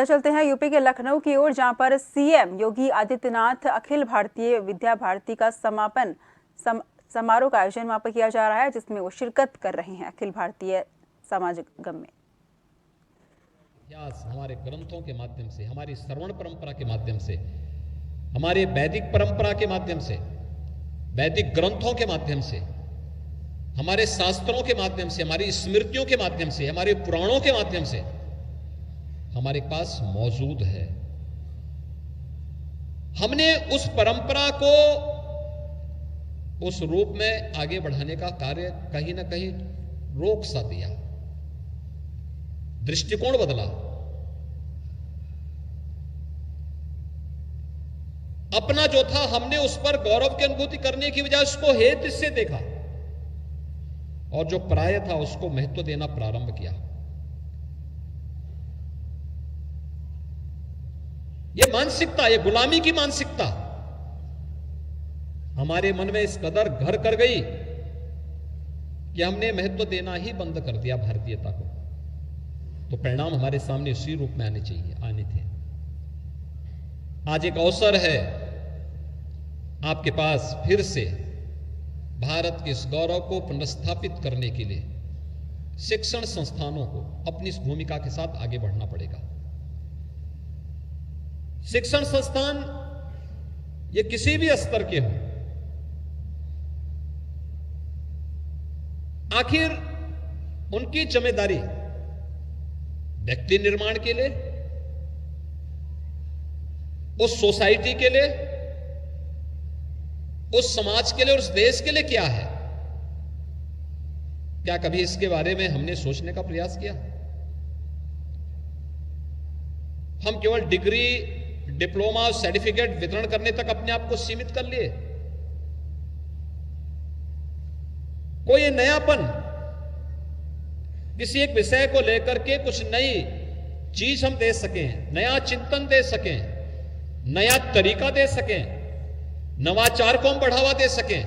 चलते हैं यूपी के लखनऊ की ओर, जहां पर सीएम योगी आदित्यनाथ अखिल भारतीय विद्या भारती का समापन समारोह का आयोजन वहां पर किया जा रहा है, जिसमें वो शिरकत कर रहे हैं अखिल भारतीय समागम में। इतिहास हमारे ग्रंथों के माध्यम से, हमारी श्रवण परंपरा के माध्यम से, हमारे वैदिक परंपरा के माध्यम से, वैदिक ग्रंथों के माध्यम से, हमारे शास्त्रों के माध्यम से, हमारी स्मृतियों के माध्यम से, हमारे पुराणों के माध्यम से हमारे पास मौजूद है। हमने उस परंपरा को उस रूप में आगे बढ़ाने का कार्य कहीं ना कहीं रोक सा दिया, दृष्टिकोण बदला। अपना जो था हमने उस पर गौरव की अनुभूति करने की बजाय उसको हेतु से देखा, और जो पराय था उसको महत्व देना प्रारंभ किया। ये मानसिकता, ये गुलामी की मानसिकता हमारे मन में इस कदर घर कर गई कि हमने महत्व देना ही बंद कर दिया भारतीयता को। तो परिणाम हमारे सामने उसी रूप में आने थे। आज एक अवसर है आपके पास फिर से भारत के इस गौरव को पुनर्स्थापित करने के लिए शिक्षण संस्थानों को अपनी इस भूमिका के साथ आगे बढ़ना पड़ेगा। शिक्षण संस्थान ये किसी भी स्तर के हों, आखिर उनकी जिम्मेदारी व्यक्ति निर्माण के लिए, उस सोसाइटी के लिए, उस समाज के लिए, उस देश के लिए क्या है? क्या कभी इसके बारे में हमने सोचने का प्रयास किया? हम केवल डिग्री, डिप्लोमा और सर्टिफिकेट वितरण करने तक अपने आप को सीमित कर लिए। कोई नयापन, किसी एक विषय को लेकर के कुछ नई चीज हम दे सकें, नया चिंतन दे सकें, नया तरीका दे सकें, नवाचार को हम बढ़ावा दे सकें,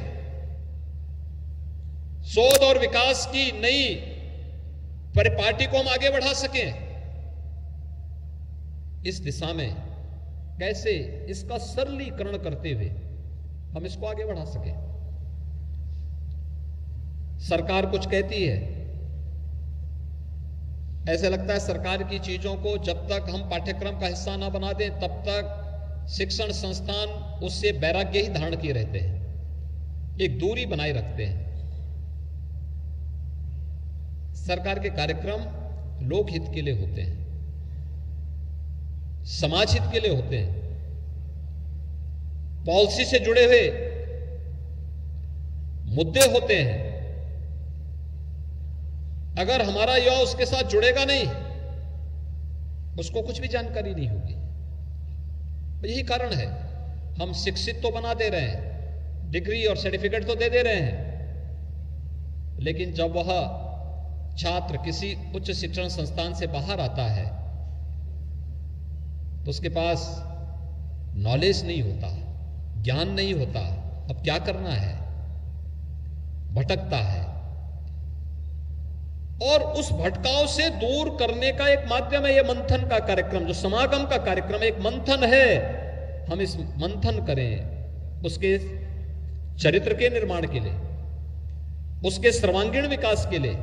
शोध और विकास की नई परिपाटी को हम आगे बढ़ा सकें। इस दिशा में कैसे इसका सरलीकरण करते हुए हम इसको आगे बढ़ा सकें। सरकार कुछ कहती है, ऐसे लगता है सरकार की चीजों को जब तक हम पाठ्यक्रम का हिस्सा ना बना दें तब तक शिक्षण संस्थान उससे वैराग्य ही धारण किए रहते हैं, एक दूरी बनाए रखते हैं। सरकार के कार्यक्रम लोकहित के लिए होते हैं, समाज हित के लिए होते हैं, पॉलिसी से जुड़े हुए मुद्दे होते हैं। अगर हमारा युवा उसके साथ जुड़ेगा नहीं, उसको कुछ भी जानकारी नहीं होगी। यही कारण है हम शिक्षित तो बना दे रहे हैं, डिग्री और सर्टिफिकेट तो दे दे रहे हैं, लेकिन जब वह छात्र किसी उच्च शिक्षण संस्थान से बाहर आता है तो उसके पास नॉलेज नहीं होता, ज्ञान नहीं होता, अब क्या करना है, भटकता है। और उस भटकाव से दूर करने का एक माध्यम है ये मंथन का कार्यक्रम, जो समागम का कार्यक्रम एक मंथन है। हम इस मंथन करें उसके चरित्र के निर्माण के लिए, उसके सर्वांगीण विकास के लिए।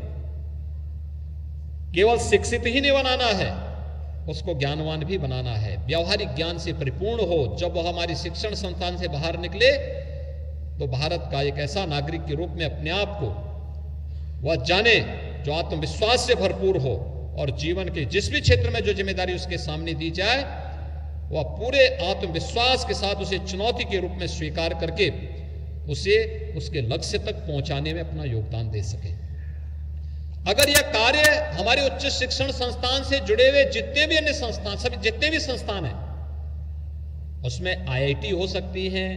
केवल शिक्षित ही नहीं बनाना है, उसको ज्ञानवान भी बनाना है, व्यावहारिक ज्ञान से परिपूर्ण हो। जब वह हमारी शिक्षण संस्थान से बाहर निकले तो भारत का एक ऐसा नागरिक के रूप में अपने आप को वह जाने जो आत्मविश्वास से भरपूर हो, और जीवन के जिस भी क्षेत्र में जो जिम्मेदारी उसके सामने दी जाए वह पूरे आत्मविश्वास के साथ उसे चुनौती के रूप में स्वीकार करके उसे उसके लक्ष्य तक पहुंचाने में अपना योगदान दे सके। अगर यह कार्य हमारे उच्च शिक्षण संस्थान से जुड़े हुए जितने भी अन्य संस्थान, सभी जितने भी संस्थान हैं, उसमें IIT हो सकती हैं,